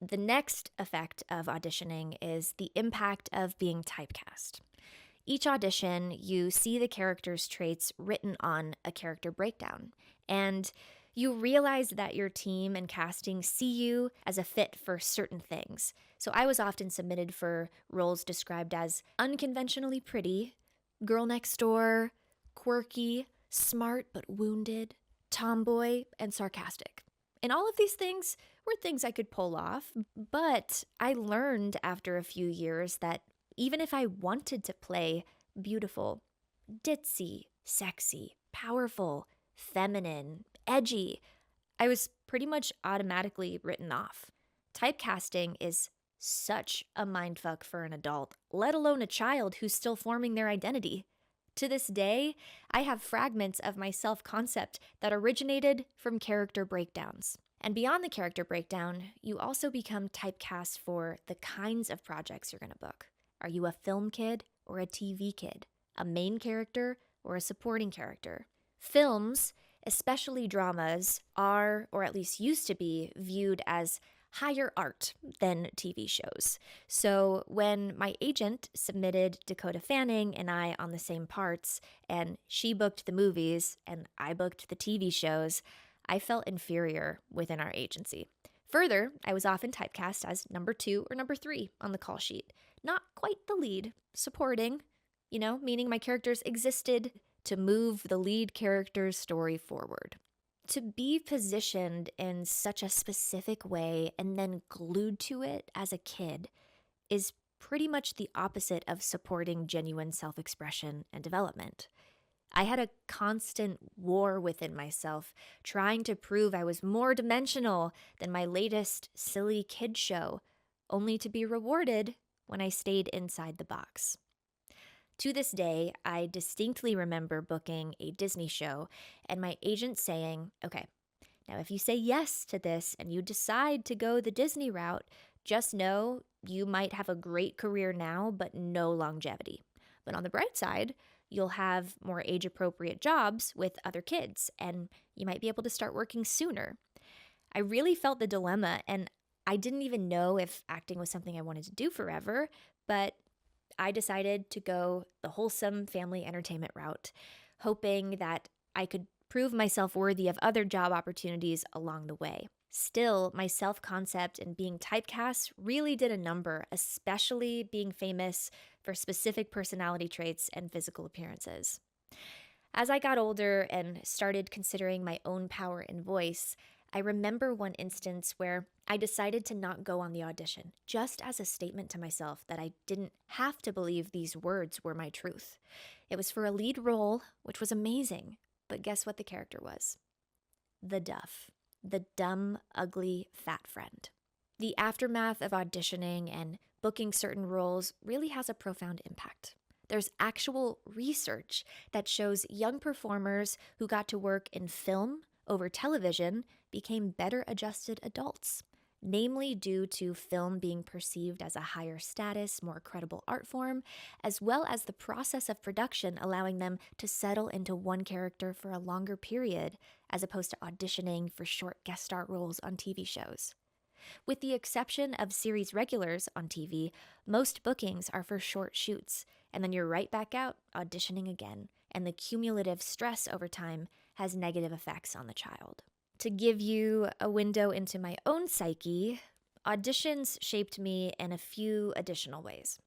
The next effect of auditioning is the impact of being typecast. Each audition, you see the character's traits written on a character breakdown, and you realize that your team and casting see you as a fit for certain things. So I was often submitted for roles described as unconventionally pretty, girl next door, quirky, smart but wounded, tomboy, and sarcastic. And all of these things were things I could pull off, but I learned after a few years that even if I wanted to play beautiful, ditzy, sexy, powerful, feminine, edgy, I was pretty much automatically written off. Typecasting is such a mindfuck for an adult, let alone a child who's still forming their identity. To this day, I have fragments of my self-concept that originated from character breakdowns. And beyond the character breakdown, you also become typecast for the kinds of projects you're going to book. Are you a film kid or a TV kid? A main character or a supporting character? Films, especially dramas, are, or at least used to be, viewed as higher art than TV shows. So when my agent submitted Dakota Fanning and I on the same parts, and she booked the movies and I booked the TV shows, I felt inferior within our agency. Further, I was often typecast as number 2 or number 3 on the call sheet. Not quite the lead, supporting, meaning my characters existed to move the lead character's story forward. To be positioned in such a specific way and then glued to it as a kid is pretty much the opposite of supporting genuine self-expression and development. I had a constant war within myself, trying to prove I was more dimensional than my latest silly kid show, only to be rewarded when I stayed inside the box. To this day, I distinctly remember booking a Disney show and my agent saying, okay, now if you say yes to this and you decide to go the Disney route, just know you might have a great career now, but no longevity. But on the bright side, you'll have more age-appropriate jobs with other kids, and you might be able to start working sooner. I really felt the dilemma, and I didn't even know if acting was something I wanted to do forever, but I decided to go the wholesome family entertainment route, hoping that I could prove myself worthy of other job opportunities along the way. Still, my self-concept and being typecast really did a number, especially being famous for specific personality traits and physical appearances. As I got older and started considering my own power and voice, I remember one instance where I decided to not go on the audition, just as a statement to myself that I didn't have to believe these words were my truth. It was for a lead role, which was amazing, but guess what the character was? The Duff, the dumb, ugly, fat friend. The aftermath of auditioning and booking certain roles really has a profound impact. There's actual research that shows young performers who got to work in film over television became better adjusted adults, namely due to film being perceived as a higher status, more credible art form, as well as the process of production allowing them to settle into one character for a longer period, as opposed to auditioning for short guest star roles on TV shows. With the exception of series regulars on TV, most bookings are for short shoots, and then you're right back out auditioning again, and the cumulative stress over time has negative effects on the child. To give you a window into my own psyche, auditions shaped me in a few additional ways.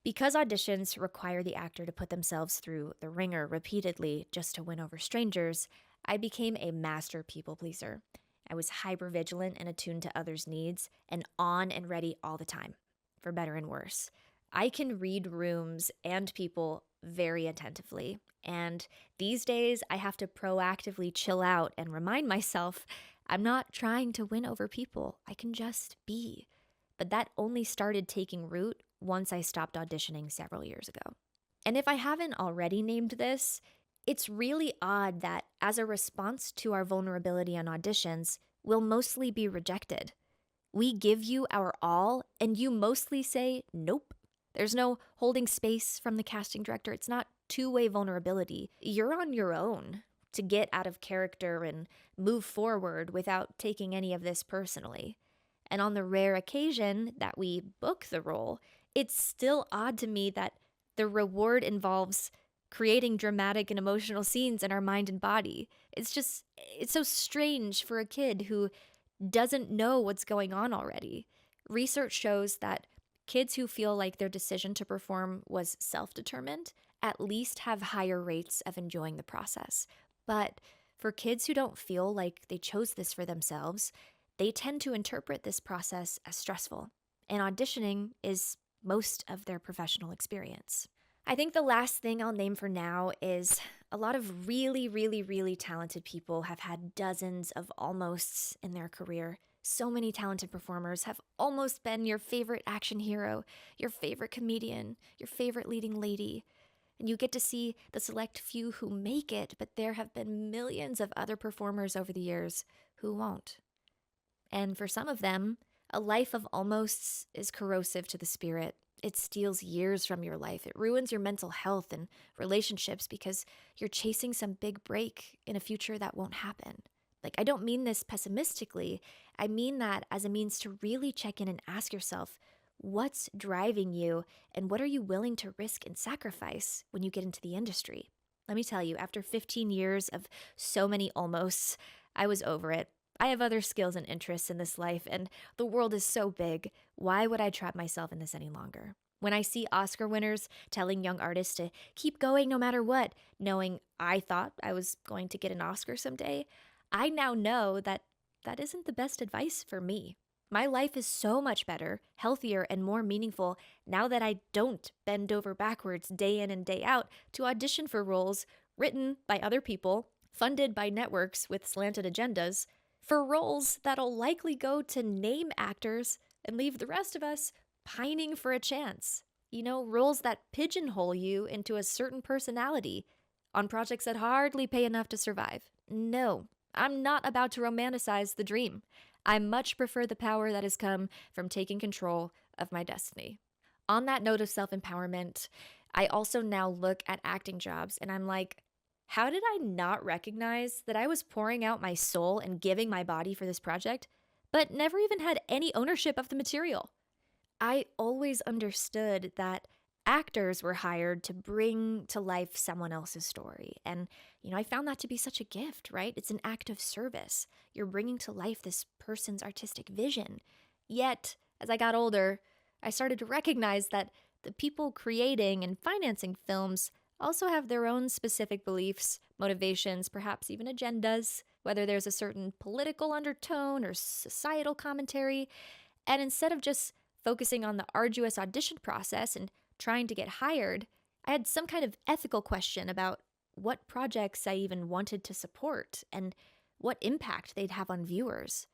Because auditions require the actor to put themselves through the ringer repeatedly just to win over strangers, I became a master people pleaser. I was hyper-vigilant and attuned to others' needs, and on and ready all the time, for better and worse. I can read rooms and people very attentively, and these days I have to proactively chill out and remind myself I'm not trying to win over people, I can just be. But that only started taking root once I stopped auditioning several years ago. And if I haven't already named this, it's really odd that as a response to our vulnerability on auditions, we'll mostly be rejected. We give you our all, and you mostly say nope. There's no holding space from the casting director. It's not two-way vulnerability. You're on your own to get out of character and move forward without taking any of this personally. And on the rare occasion that we book the role, it's still odd to me that the reward involves creating dramatic and emotional scenes in our mind and body. It's so strange for a kid who doesn't know what's going on already. Research shows that kids who feel like their decision to perform was self determined at least have higher rates of enjoying the process. But for kids who don't feel like they chose this for themselves, they tend to interpret this process as stressful. And auditioning is most of their professional experience. I think the last thing I'll name for now is a lot of really, really, really talented people have had dozens of almosts in their career. So many talented performers have almost been your favorite action hero, your favorite comedian, your favorite leading lady. And you get to see the select few who make it, but there have been millions of other performers over the years who won't. And for some of them, a life of almosts is corrosive to the spirit. It steals years from your life. It ruins your mental health and relationships because you're chasing some big break in a future that won't happen. Like, I don't mean this pessimistically. I mean that as a means to really check in and ask yourself, what's driving you and what are you willing to risk and sacrifice when you get into the industry? Let me tell you, after 15 years of so many almosts, I was over it. I have other skills and interests in this life, and the world is so big. Why would I trap myself in this any longer? When I see Oscar winners telling young artists to keep going no matter what, knowing I thought I was going to get an Oscar someday, I now know that that isn't the best advice for me. My life is so much better, healthier, and more meaningful now that I don't bend over backwards day in and day out to audition for roles written by other people, funded by networks with slanted agendas, for roles that'll likely go to name actors and leave the rest of us pining for a chance. You know, roles that pigeonhole you into a certain personality on projects that hardly pay enough to survive. No, I'm not about to romanticize the dream. I much prefer the power that has come from taking control of my destiny. On that note of self-empowerment, I also now look at acting jobs and I'm like, how did I not recognize that I was pouring out my soul and giving my body for this project, but never even had any ownership of the material? I always understood that actors were hired to bring to life someone else's story. And, I found that to be such a gift, right? It's an act of service. You're bringing to life this person's artistic vision. Yet, as I got older, I started to recognize that the people creating and financing films also have their own specific beliefs, motivations, perhaps even agendas, whether there's a certain political undertone or societal commentary. And instead of just focusing on the arduous audition process and trying to get hired, I had some kind of ethical question about what projects I even wanted to support and what impact they'd have on viewers.